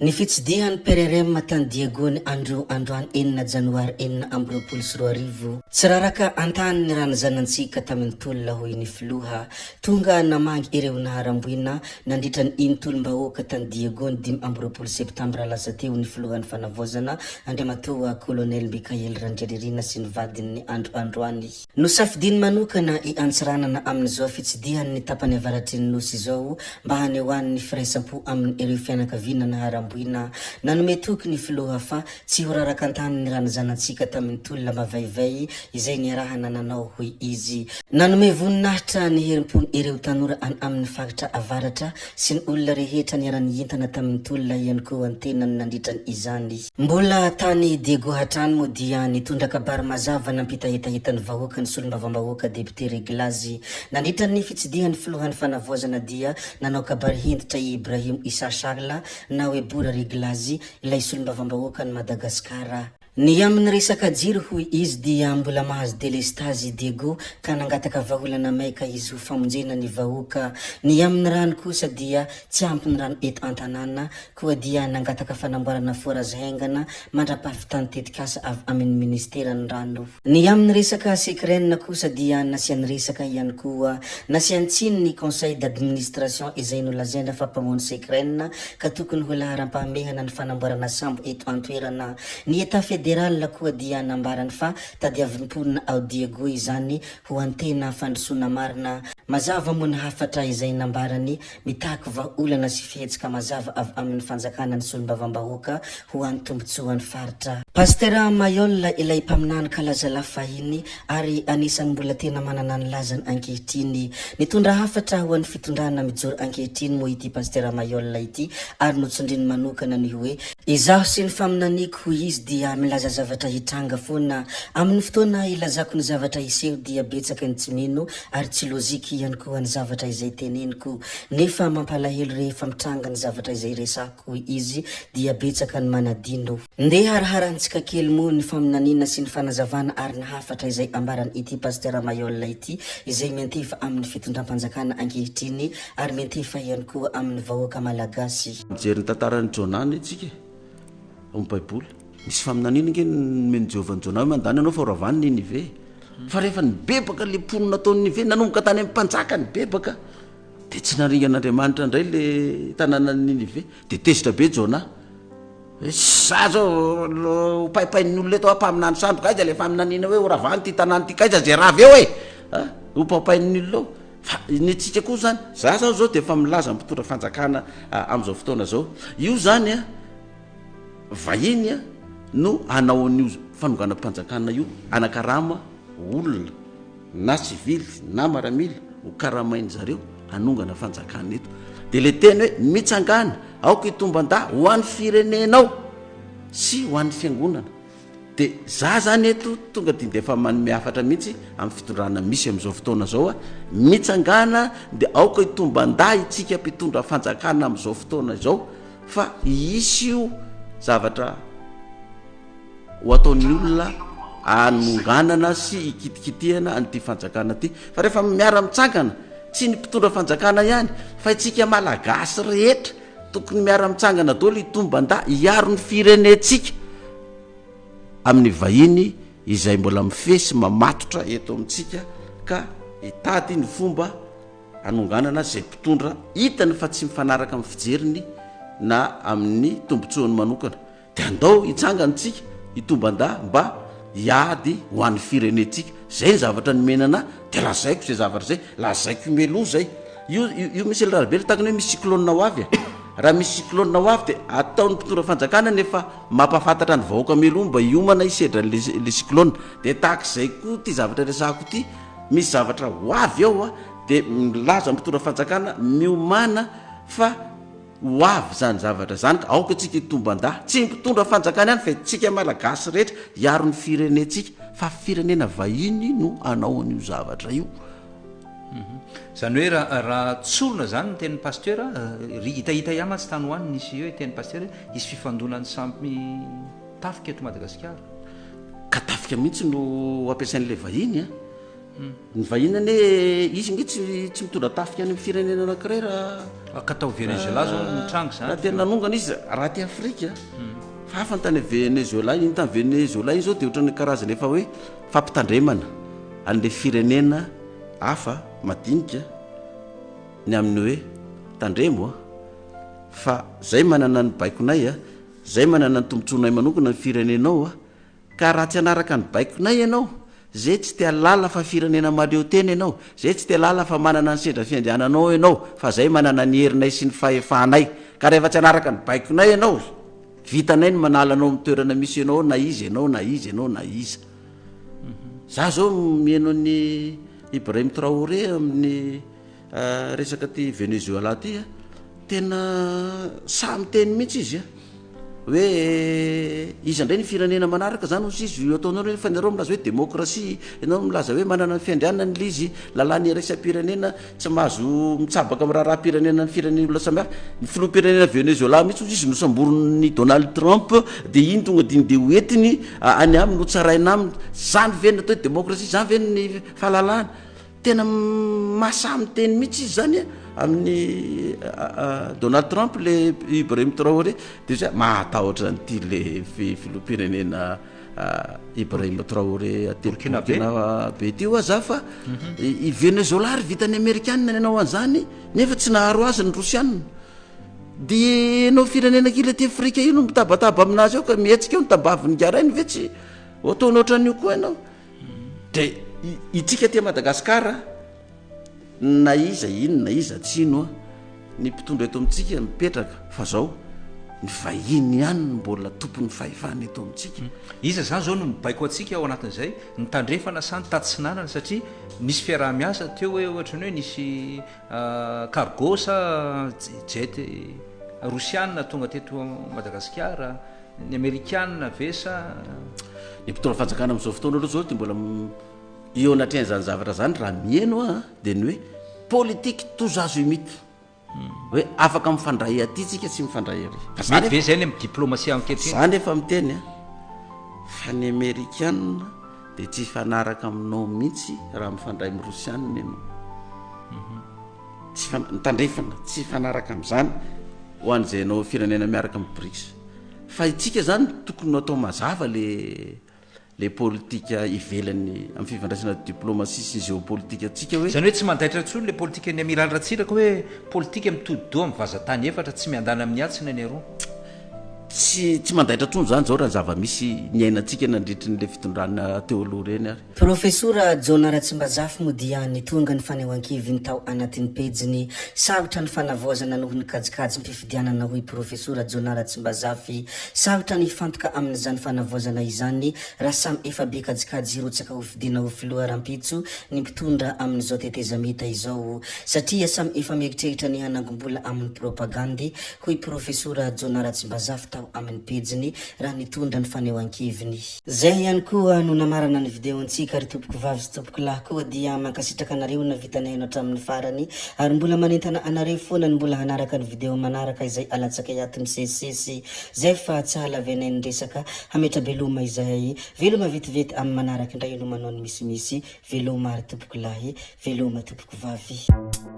Ny fitsidihan'ny PRRM tany Diegony androany 4 janoary 2024 tsy raraka antany ny ranozanantsika tamin'ny tolona hoy ny filoha tonga namangy ireo naharamboina nandritra ny intolom-bahoaka tany Diegony 20 septambra lasa teo ny filohan'ny fanavozana Andriamatoa Colonel Mikael Randrianirina sy ny vadiny androany. Nosafidiny manokana iantsiranana amin'izao fitsidihan'ny tapany avaratry ny nosy izao mba hanehoan'ny firaisampo amin'ny ireo fianakaviana naharamboina nanome tokony filoha fa tsy ho raraka antany ny ranozanantsika tamin'ny tolona mavaivay izay niarahana nanao hoy izy. Nanome voninahitra ny herimpony ireo tanora any amin'ny faritra avaratra sy ny olona rehetra niara-nientana tamin'ny tolona ihany koa antenany nandritrany izany. Mbola tany Diego hatrany moa dia nitondra kabary mazava nampitahetaheta ny vahoaka ny solom-bavambahoaka depute Reglazy nandritra ny fitsidihan'ny filohan'ny fanavozana dia nanao kabary hentitra Ibrahim Issa Charles na hoe Bora Reglazy ilay solom-bavambahoaka ny Madagasikara. Ny amin'ny resaka jiro hoy izy dia mbola mahazo delestazy Diego ka nangataka vaholana maika izy ho famonjena ny vahoaka. Ny amin'ny rano kosa dia tsy ampy ny rano eto an-tanàna koa dia nangataka fanamboarana forazy haingana mandrapafy tany tetikasa avy amin'ny ministera ny rano. Ny amin'ny resaka sekrenina kosa dia nasian'ny resaka ihany koa nasiany tsiny ny conseil d'administration izay nolazaina fa mpamono sekrenina ka tokony ho laharam-pahamehana ny fanamboarana sambo eto an-toerana. Ny eta federal koa dia nambarany fa tadiavim-ponina ao Diego izany ho antena fandrosoana marina. Mazava moa ny hafatra izay nambarany mitaky vahaolana sy fihetsika mazava avy amin'ny fanjakana ny solom-bavambahoaka ho an'ny tombontsoan'ny faritra. Pastera Mayol ilay mpaminany kalaza lafahiny ary anisan'ny mbola tena manana ny lazany ankehitriny. Nitondra hafatra ho an'ny fitondrana mijoro ankehitriny moa ity Pastera Mayol ity ary notsondriny manokana ny hoe izaho sy ny faminaniko hoy izy dia milaza zavatra hitranga foana. Amin'ny fotoana ilazako ny zavatra iseho dia betsaka ny tsy mino ary tsy lozika ihany koa ny zavatra izay teneniko nefa mampalahelo rehefa mitranga ny zavatra izay resako izy dia betsaka ny manadino. Ndeha haraharantsika kely moa ny faminanina sy ny fanazavana ary ny hafatra izay ambarany ity Pastera Mayol ity izay mentefa amin'ny fitondram-panjakana ankehitriny ary mentefa ihany koa amin'ny vahoaka malagasy. Mijery ny tantaran'ny Jonany itsika amin'ny Baiboly misy faminanina nge meny Jehovah Jonany mandany anao fa oravany Ninive fa rehefa nibebaka le ponina ataon'ny Ninive nanomboka tany amin'ny mpanjaka nibebaka de tsy naringan'Andriamanitra indray le tanàna Ninive de tezitra be Jona za zao paipain'ny olona eto ampaminany sambo kaiza le faminanina hoe oravany ty tanàna ty kaiza zay rava eo opapain'ny olona fa nitsika koa zany za zao de efa milaza mpitondra fanjakana am'izao fotoana zao io zany vahiny no anao an'io fanonganam-panjakana io anakarama olona na sivily na maramila ho karamainy zareo anongana fanjakana eto de le teny hoe mitsangana aoka itombanda ho an'ny firenenao sy ho an'ny fiangonana de za zany eto tonga de efa manome hafatra mihitsy amin'ny fitondrana misy am'izao fotoana zao mitsangana de aoka itombanda itsika mpitondra fanjakana am'izao fotoana zao fa isy io zavatra ho ataon'ny olona anonganana sy ikitikitihana an'ity fanjakana ty fa rehefa miara mitsangana tsy ny mpitondra fanjakana ihany fa itsika malagasy rehetra tokony miara mitsangana daholo itombanda hiaro ny firenetsika amin'ny vahiny izay mbola mifesy mamatotra eto amintsika ka hitady ny fomba anonganana zay mpitondra hitany fa tsy mifanaraka amin'ny fijeriny na amin'ny tombotsoany manokana de andao hitsanganytsika itombanda mba hiady ho an'ny firenetsika zay ny zavatra nomenana de lazaiko zay zavatra zay lazaiko melo zay io misy lrabely takany hoe misy cyclone ho avy raha misy cyclone ho avy de ataon'ny mpitondra fanjakana nefa mampafantatra ny vahoaka melo mba hiomana isedra le cyclone de tahak'izay koa ty zavatra resako ty misy zavatra ho avy ao de milaza mpitondra fanjakana miomana fa ho avy zany zavatra zany ka aoka tsika itombanda tsy mpitondra fanjakana ihany fa tsika malagasy rehetra hiaro ny firenetsika fa firenena vahiny no anao an'io zavatra io. Zany hoe raha tsolona zany ny tenin'ny pastera hitahita ihany tsy tany hoany nisy hoe tenin'ny pastera isy fifandonan'ny sampy tafika eto Madagasikara ka tafika mihitsy no ampiasain'le vahiny ny vahiny ane izy nge tsy mitondra tafika any amin'ny firenena anankiray raha katao Venezuela zao mitrango raha zany tena nanongana izy raha ty Afrika fa hafa ny tany Venezuela iny tany Venezuela iny zao dia ohatrany karazana efa hoe fampitandremana an'le firenena hafa madinika ny amin'ny hoe tandremo fa zay manana ny baikonay zay manana ny tombontsoanay manokana ny firenenao ka raha tsy anaraka ny baikonay ianao zay tsy te lala fa firenena maleo tena ianao zay tsy te lala fa manana ny sendra fiandiananao ianao fa zay manana ny herinay sy ny fahefanay ka rehefa tsy anaraka ny baikonay ianao vitanay ny manalanao amin'ny toerana misy ianao na izy ianao na izy ianao na iza za zao mihaino ny Ibrahim Traoré amin'ny resaka ty Venezuela ty tena samy teny mihitsy izy hoe izy indray ny firenena manaraka zany ozy izy io ataonao fa nareo milaza hoe démocratie ianao milaza hoe manana ny fiandrianana ny lizy lalàny raisam-pirenena tsy mahazo mitsabaka amin'ny raharaha-pirenena ny firenena olona samihafa ny filoha-pirenena Venezuela mihitsy ozy izy nosamboron'ny Donald Trump dia iny tonga diny de hoentiny any aminy no tsaraina aminy zany venina atao hoe démocratie zany ve ny fahalalahana tena mahasamy teny mihitsy izy zany amin'ny Donald Trump le Ibrahim Traoré dia zay mahatahotra zany ty le filoha-pirenena Ibrahim Traoré Burkina be ty aza fa i Venezuela ary vitany Amerikanina ny anao an'izany nefa tsy naharo azy ny Rosianina dia anao firenena kely ty Afrika io no mitabataba aminazy ao ka mihetsika eo ny tabaviny garainy ve tsy ataony ohatran'io koa ianao dia itsika ty Madagasikara na iza ino na iza tsino ny mpitondra eto amintsika mipetraka fa zao ny vahiny ihany mbola tompony fahefana eto amintsika iza zany zao no mibaiko atsika ao anatin'izay nitandrefana sany tatsinanana satria nisy fiaraha-miasa teo hoe ohatrany hoe nisy cargo sa jet rosianina tonga teto Madagasikara ny amerikanina vesa ny mpitondra fanjakana amin'izao fotoana aloha zao dia mbola eo anatrehany zany zavatra zany raha mihaino dia ny hoe politique tous azimuts hoe afaka mifandray aty tsika tsy mifandray ary mety ve zay ny amin'ny diplomatie ankehitriny zany efa miteny fa ny amerikanina dia tsy fanaraka aminao mihitsy raha mifandray amin'ny rosianina ianao tsy mitandrefana tsy fanaraka amin'izany ho an'izay anao firenena miaraka amin'ny BRICS fa itsika zany tokony atao mazava le politika ivelany amin'ny fifandraisana diplomatie sy géopolitika atsika hoe zany hoe tsy mandaitra ntsony le politika ny amiral ratsiraka hoe politika mitodi-doha amin'ny vazatany efatra tsy miandana amin'ny atsina ny aroa tsy mandaitra trony zany zao raha zava-misy ny ainantsika nandritry n'le fitondrana teo aloha reny ary profesora Jona Ratsimbazafy modia ny tonga ny fanehoan-keviny tao anatin'ny pejiny sarotra ny fanavaozana noho ny kajikajy mpifidianana hoy profesora Jona Ratsimbazafy sarotra ny fantoka amin'izany fanavaozana izany raha samy efa be kajikajy irotsaka ho fidina ho filoha rampitso ny mpitondra amin'izao tetezamita izao satria samy efa mieritreritra ny hanangom-bola amin'ny propagandy hoy profesora Jona Ratsimbazafy tao amin'ny pejiny raha nitondra ny fanehoan-keviny zay ihany koa no namarana ny videontsika ary tompoko vavy sy tompoko lahy koa dia mankasitraka anareo na vitanahino hatramin'ny farany ary mbola manentana anareo foana ny mbola hanaraka ny video manaraka izay alatsaka iaton'ny sesisesy zay fa tsy halavenay ny resaka hametra veloma izay veloma vetivety amin'ny manaraka indray no manao ny misimisy veloma ary tompoko lahy veloma tompoko vavy